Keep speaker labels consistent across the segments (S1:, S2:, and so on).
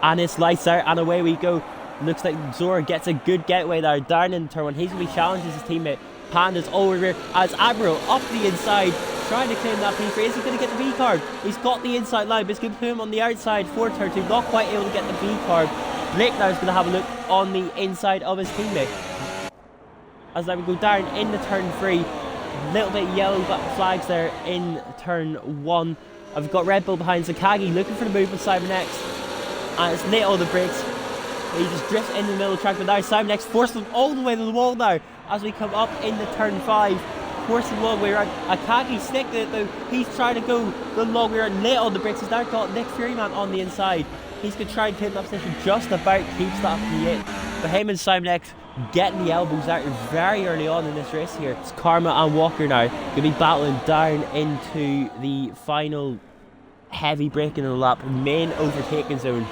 S1: And it's lights out, and away we go. Looks like Zora gets a good getaway there. Down in turn 1, he's going to be challenges his teammate. Panda's over here as Admiral up the inside, trying to claim that P3. Is he going to get the B card? He's got the inside line, but he's going to put him on the outside for turn 2. Not quite able to get the B card. Blake now is going to have a look on the inside of his teammate. As now we go down into turn 3. Little bit yellow flags there in turn 1. I've got Red Bull behind Zakagi looking for the move with Simon X. And it's lit all the brakes. He just drifts into the middle of the track, but now Simon X forces him all the way to the wall now as we come up into turn 5. Forcing the long way around. Akagi sticking it though. He's trying to go the long way around. Lit on the brakes. He's now got Nick Furyman on the inside. He's going to try and take that position. Just about keeps that P8. But him and Simon X getting the elbows out very early on in this race here. It's Karma and Walker now going to be battling down into the final heavy braking in the lap, main overtaking zone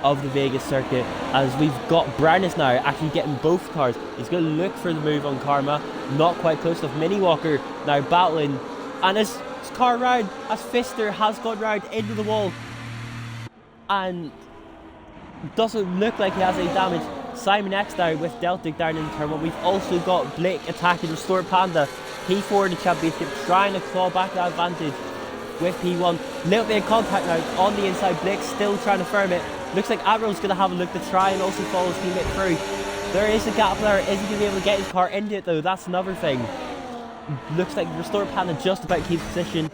S1: of the Vegas circuit, as we've got Brandis now actually getting both cars. He's going to look for the move on Karma, not quite close enough. Mini Walker now battling, and his car round as Fister has gone round into the wall and doesn't look like he has any damage. Simon X now with Deltic down in turn 1. We've also got Blake attacking Restored Panda. P4 in the championship, trying to claw back that advantage with P1. Little bit of contact now on the inside. Blake still trying to firm it. Looks like Admiral's going to have a look to try and also follow his teammate through. There is a gap there. Is he going to be able to get his car into it though? That's another thing. Looks like Restored Panda just about keeps position.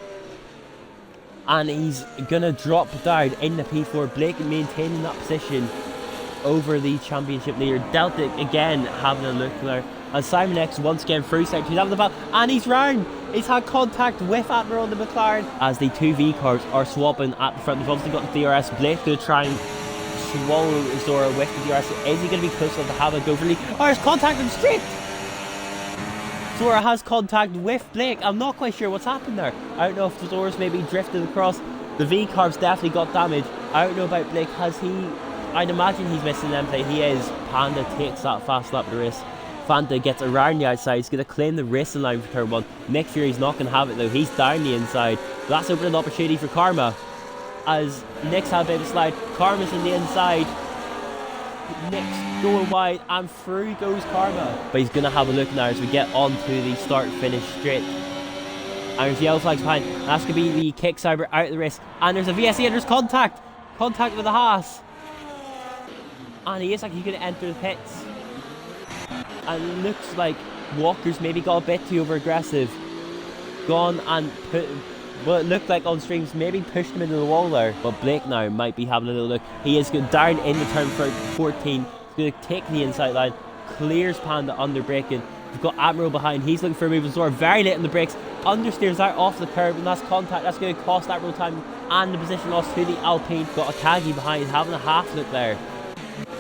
S1: And he's going to drop down in the P4. Blake maintaining that position over the championship leader. Deltic again having a look there. And Simon X once again through section. He's having the battle. And he's round. He's had contact with Admiral and the McLaren. As the two V cars are swapping at the front. They've obviously got the DRS. Blake going to try and swallow Zora with the DRS. Is he going to be close enough to have a go for lead? Oh, there's contact him straight. Zora has contact with Blake. I'm not quite sure what's happened there. I don't know if Zora's maybe drifted across. The V car's definitely got damage. I don't know about Blake. Has he? I'd imagine he's missing them play. He is. Panda takes that fast lap of the race. Fanta gets around the outside. He's going to claim the racing line for turn 1. Nick Fury's not going to have it though. He's down the inside. That's opening an opportunity for Karma. As Nick's had a bit of a slide. Karma's in the inside. Nick's going wide and through goes Karma. But he's going to have a look now as we get on to the start-finish straight. And there's yellow flags behind. And that's going to be the kick cyber out of the race. And there's a VSE and there's contact. Contact with the Haas. And he is actually going to enter the pits. And it looks like Walker's maybe got a bit too over aggressive. Gone and put what it looked like on streams, maybe pushed him into the wall there. But Blake now might be having a little look. He is going down in the turn 14. He's going to take the inside line. Clears Panda under braking. We've got Admiral behind. He's looking for a move with Zora. Very late in the brakes. Understeers out off the curb. And that's contact. That's going to cost Admiral time. And the position loss to the Alpine. Got Akagi behind. Having a half look there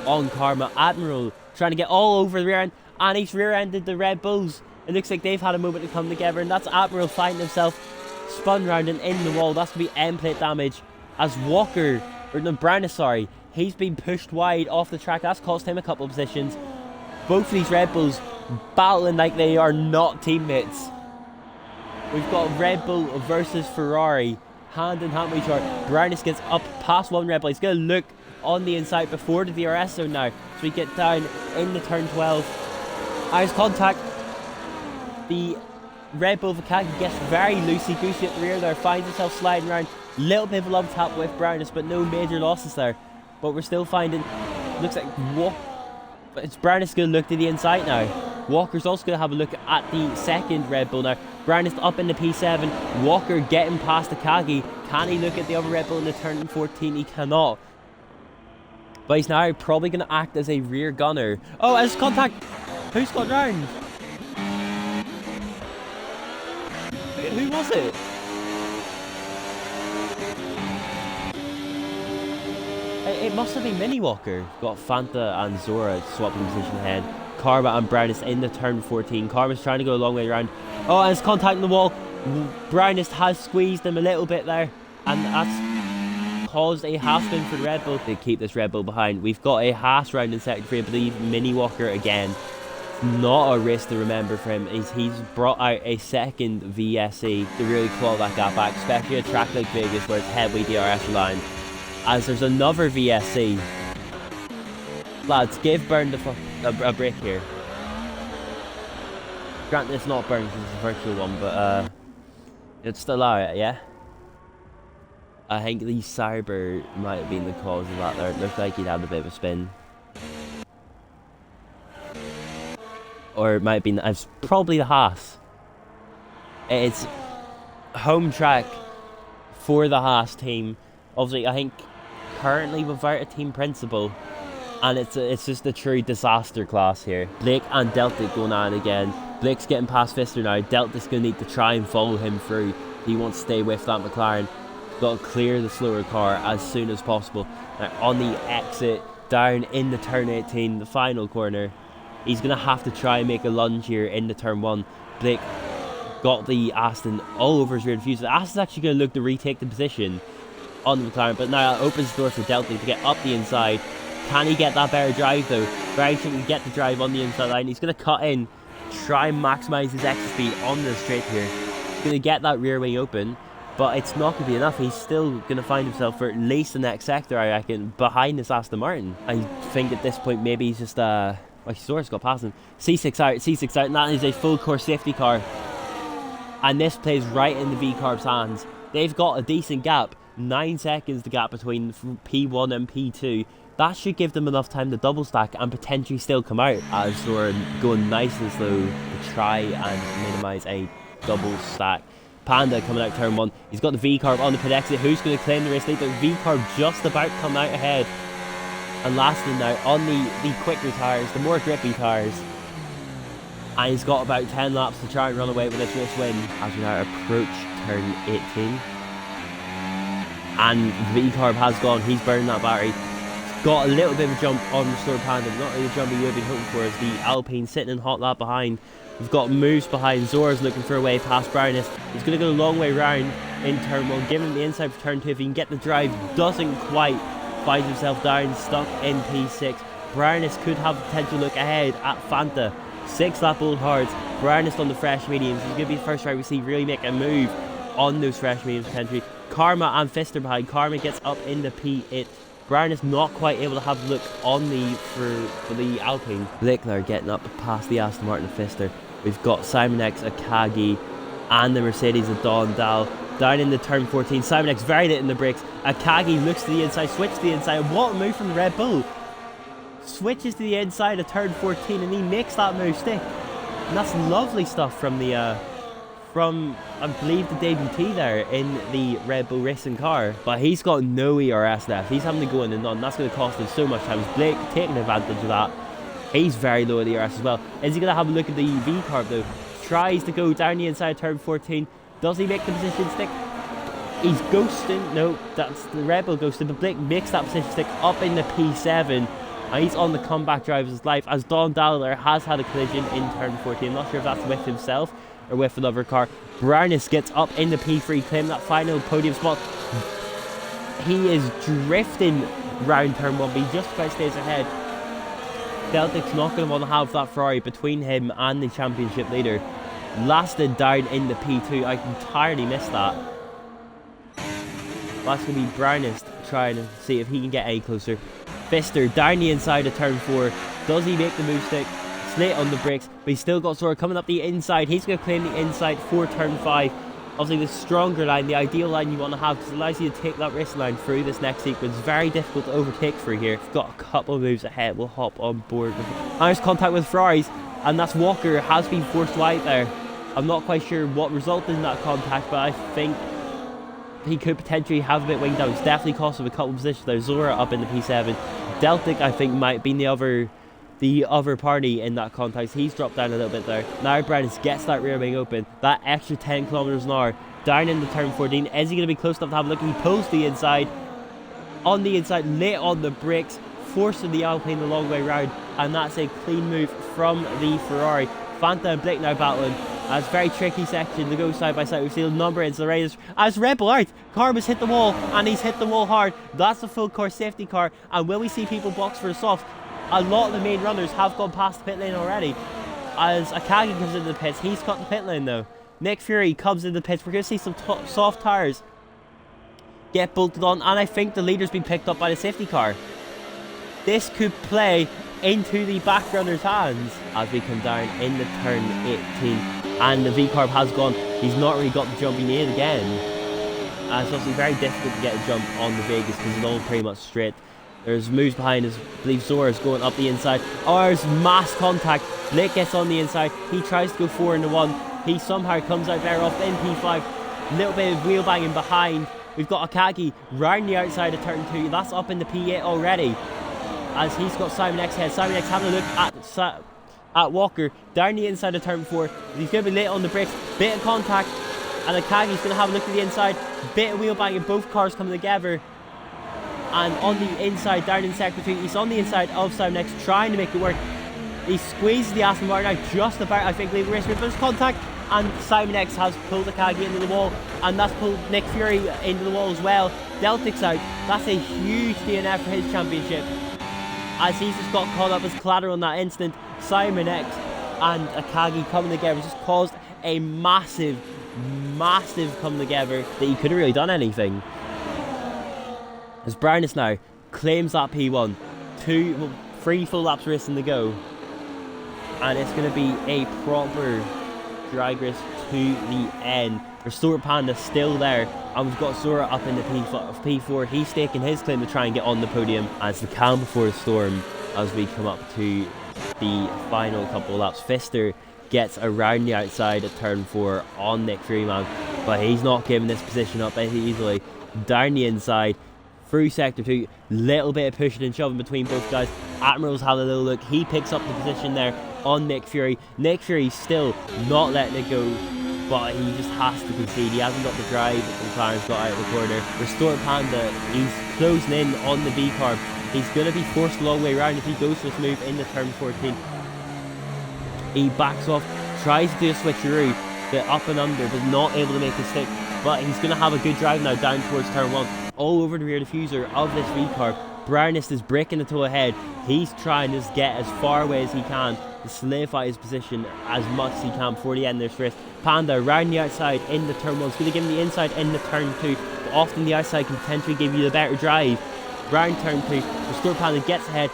S1: on Karma. Admiral trying to get all over the rear end. And he's rear-ended the Red Bulls. It looks like they've had a moment to come together. And that's Admiral finding himself spun round and in the wall. That's going to be end plate damage. As Walker, or no, Brown, sorry, he's been pushed wide off the track. That's cost him a couple of positions. Both of these Red Bulls battling like they are not teammates. We've got Red Bull versus Ferrari. Hand in hand with each other. Brownus gets up past one Red Bull. He's going to look on the inside before the DRS zone now. So we get down in the turn 12. Eyes contact. The Red Bull Vakagi gets very loosey-goosey at the rear there. Finds himself sliding around. Little bit of a love tap with Brownus, but no major losses there. But we're still finding... Looks like... It's Brownus going to look to the inside now. Walker's also going to have a look at the second Red Bull now. Brownus up in the P7. Walker getting past Akagi. Can he look at the other Red Bull in the turn 14? He cannot. But he's now probably going to act as a rear gunner. Oh, as contact... Who's got round? Who was it? It must have been Mini Walker. Got Fanta and Zora swapping position ahead. Karma and Brownus in the turn 14. Karma's trying to go a long way around. Oh, and it's contacting the wall. Brownus has squeezed him a little bit there. And that's caused a half spin for the Red Bull. They keep this Red Bull behind. We've got a Haas round in second 3. I believe Mini Walker again. Not a race to remember for him. He's brought out a second VSE to really claw that gap back, especially a track like Vegas where it's heavily DRS reliant. As there's another VSE Lads, give Burn a break here. Granted, it's not Burn because it's a virtual one, but it's still alright, yeah? I think the Cyber might have been the cause of that there. It looked like he'd had a bit of a spin. Or it might have been, it's probably the Haas. It's home track for the Haas team. Obviously, I think currently without a team principal. And it's just a true disaster class here. Blake and Delta going on again. Blake's getting past Pfister now. Delta's going to need to try and follow him through. He wants to stay with that McLaren. Got to clear the slower car as soon as possible. Now on the exit, down in the turn 18, the final corner. He's going to have to try and make a lunge here in the turn 1. Blake got the Aston all over his rear diffuser. Aston's actually going to look to retake the position on the McLaren, but now it opens the door for Delta to get up the inside. Can he get that better drive though? Very sure he can get the drive on the inside line. He's going to cut in, try and maximise his exit speed on the straight here. He's going to get that rear wing open, but it's not going to be enough. He's still going to find himself for at least the next sector, I reckon, behind this Aston Martin. I think at this point maybe he's just like Sora's got past him. C6 out, and that is a full course safety car. And this plays right in the V-Carb's hands. They've got a decent gap, 9 seconds the gap between P1 and P2. That should give them enough time to double stack and potentially still come out, as Sora going nice and slow to try and minimise a double stack. Panda coming out turn 1. He's got the V-Carb on the pit exit. Who's going to claim the race lead? The V-Carb just about coming out ahead. And lastly now on the quicker tyres, the more grippy tyres. And he's got about 10 laps to try and run away with this race win as we now approach turn 18. And the V-Carb has gone. He's burning that battery. Got a little bit of a jump on Restored Panda, not really the jump you would be hoping for, as the Alpine sitting in hot lap behind. We've got Moose behind. Zora's looking for a way past Brownness. He's going to go a long way round in turn 1, giving him the inside for turn 2. If he can get the drive, doesn't quite, finds himself down, stuck in P6. Brownness could have a potential look ahead at Fanta. 6 lap old hards. Brownness on the fresh mediums. He's going to be the first driver we see really make a move on those fresh mediums potentially. Karma and Pfister behind. Karma gets up into P8. Brown is not quite able to have a look on the for the Alpine. Lickler getting up past the Aston Martin and Pfister. We've got Simon X, Akagi, and the Mercedes of Don Dahl. Down in the turn 14, Simon X very late in the brakes. Akagi looks to the inside, switches to the inside. What a move from the Red Bull! Switches to the inside of turn 14 and he makes that move stick. And that's lovely stuff from the from I believe the debutee there in the Red Bull racing car. But he's got no ERS left. He's having to go in and on. That's going to cost him so much time. Blake taking advantage of that. He's very low at ERS as well. Is he going to have a look at the V-Carb though? Tries to go down the inside turn 14. Does he make the position stick? He's ghosting. No, that's the Red Bull ghosting. But Blake makes that position stick up in the P7. And he's on the comeback drive of his life, as Don Dowler has had a collision in turn 14. I'm not sure if that's with himself or with another car. Brownness gets up in the P3, claiming that final podium spot. He is drifting round turn 1, but he just about stays ahead. Celtic's not going to want to have that Ferrari between him and the championship leader. Lasted down in the P2. I entirely missed that. That's going to be Brownness trying to see if he can get any closer. Pfister down the inside of turn 4. Does he make the move stick? Slate on the brakes, but he's still got Sora coming up the inside. He's going to claim the inside for turn 5. Obviously the stronger line, the ideal line you want to have, because it allows you to take that race line through this next sequence. Very difficult to overtake through here. We've got a couple of moves ahead. We'll hop on board with it. Nice contact with Ferraris, and that's Walker has been forced wide there. I'm not quite sure what resulted in that contact, but I think he could potentially have a bit winged out. It's definitely cost him a couple of positions there. Zora up in the P7. Deltic, I think, might be the other party in that contact. He's dropped down a little bit there. Now Brownness gets that rear wing open. That extra 10 kilometers an hour down in the turn 14. Is he going to be close enough to have a look? He pulls the inside. On the inside, late on the brakes, forcing the Alpine the long way round. And that's a clean move from the Ferrari. Fanta and Blake now battling. That's a very tricky section to go side by side. We've seen a number into the race. As Red Bull out, Karma's hit the wall, and he's hit the wall hard. That's a full course safety car. And will we see people box for the softs? A lot of the main runners have gone past the pit lane already. As Akagi comes into the pits, he's cut the pit lane though. Nick Fury comes into the pits. We're going to see some soft tyres get bolted on, and I think the leader's been picked up by the safety car. this could play into the back runner's hands as we come down in the turn 18. And the V-carb has gone. He's not really got the jump he needed again. And it's obviously very difficult to get a jump on the Vegas because it's all pretty much straight. There's moves behind us. I believe Zora's going up the inside. Oh, there's mass contact. Blake gets on the inside. He tries to go 4 into 1. He somehow comes out better off in P5. Little bit of wheel banging behind. We've got Akagi round the outside of turn 2. That's up in the P8 already. As he's got Simon X head. Simon X having a look at Walker down the inside of turn 4. He's going to be late on the brakes. Bit of contact. And Akagi's going to have a look at the inside. Bit of wheel banging. Both cars coming together. And on the inside, down in sector 2, he's on the inside of Simon X, trying to make it work. He squeezes the Aston Martin out just about, I think, leaving race with first contact. And Simon X has pulled Akagi into the wall, and that's pulled Nick Fury into the wall as well. Deltic's out. That's a huge DNF for his championship, as he's just got caught up as collateral in that instant. Simon X and Akagi coming together just caused a massive coming together that he couldn't really done anything. As Brownus now claims that P1, 3 full laps racing to go, and it's going to be a proper drag race to the end. Restored Panda still there, and we've got Zora up in the P4. He's staking his claim to try and get on the podium as the calm before the storm. As we come up to the final couple of laps, Fister gets around the outside of turn 4 on Nick Fury, man, but he's not giving this position up easily. Down the inside through sector 2, little bit of pushing and shoving between both guys. Admiral's had a little look. He picks up the position there on Nick Fury. Nick Fury's still not letting it go, but he just has to concede. He hasn't got the drive. McLaren's got out of the corner. Restored Panda, he's closing in on the B-carb. He's going to be forced a long way around if he goes for this move in the turn 14. He backs off, tries to do a switcheroo, get up and under, but not able to make a stick. But he's going to have a good drive now down towards turn 1, all over the rear diffuser of this V-carb. Brownist is breaking the toe ahead. He's trying to get as far away as he can to solidify his position as much as he can before the end of this race. Panda around the outside in the turn 1. It's going to give him the inside in the turn 2. But often the outside can potentially give you the better drive. Round turn 2, Restored Panda gets ahead.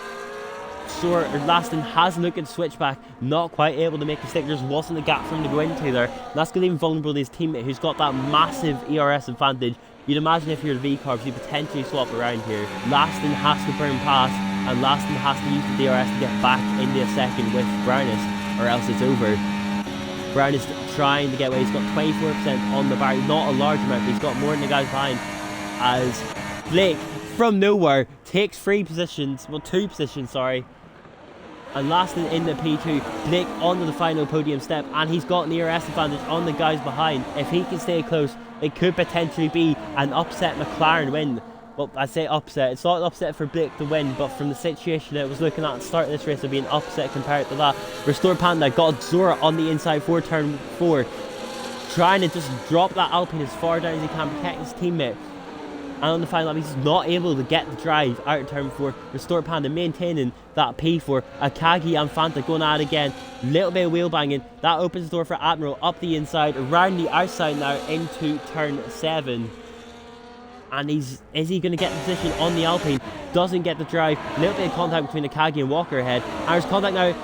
S1: Laston has a look at the switchback, not quite able to make a stick. There just wasn't a gap for him to go into there. And that's going to leave him vulnerable to his teammate, who's got that massive ERS advantage. You'd imagine if you're the V-carbs, you potentially swap around here. Laston has to burn past, and Laston has to use the DRS to get back into a second with Brownus, or else it's over. Brownus trying to get away. He's got 24% on the bar, not a large amount, but he's got more than the guys behind. As Blake, from nowhere, takes 2 positions, sorry. And Laston in the P2, Blake onto the final podium step, and he's got an ERS advantage on the guys behind. If he can stay close, it could potentially be an upset McLaren win. Well, I say upset, it's not an upset for Blake to win, but from the situation that was looking at the start of this race, it'd be an upset compared to that. Restored Panda got Zora on the inside for turn 4, trying to just drop that Alpine as far down as he can, protect his teammate. And on the final lap, he's not able to get the drive out of turn 4. Restored Panda maintaining that P4. Akagi and Fanta going at it again. Little bit of wheel banging. That opens the door for Admiral up the inside, around the outside now into turn 7. And is he going to get the position on the Alpine? Doesn't get the drive. Little bit of contact between Akagi and Walker ahead. And there's contact now.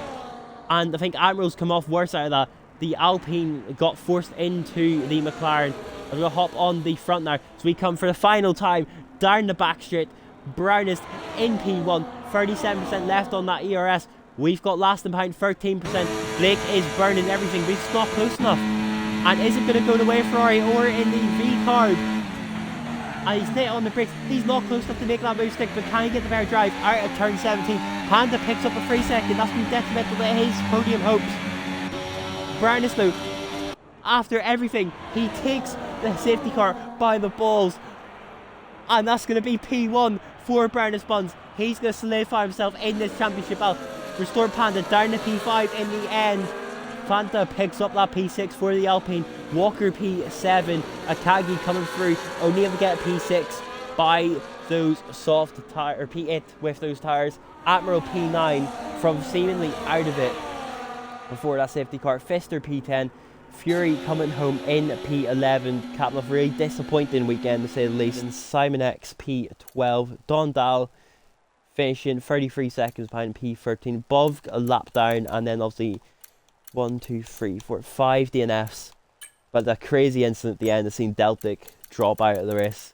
S1: And I think Admiral's come off worse out of that. The Alpine got forced into the McLaren. I'm going to hop on the front now. So we come for the final time down the back straight. Brownest in P1. 37% left on that ERS. We've got Laston behind 13%. Blake is burning everything, but he's not close enough. And is it going to go the way of Ferrari or in the V-carb? And he's late on the brakes. He's not close enough to make that move stick, but can he get the better drive out of turn 17? Panda picks up a 3 second. That's been detrimental to his podium hopes. Brownest though, after everything, he takes the safety car by the balls, and that's going to be P1 for Brownest Buns. He's going to solidify himself in this championship battle. Restored Panda down to P5 in the end. Fanta picks up that P6 for the Alpine. Walker P7. Akagi coming through. Only able to get P6 by those soft tires, or P8 with those tires. Admiral P9 from seemingly out of it before that safety car. Fister P10. Fury coming home in P11, capping off a really disappointing weekend to say the least. And Simon X P12, Don Dahl finishing 33 seconds behind P13. Bov a lap down, and then obviously 1, 2, 3, 4, 5 DNFs. But the crazy incident at the end has seen Deltic drop out of the race.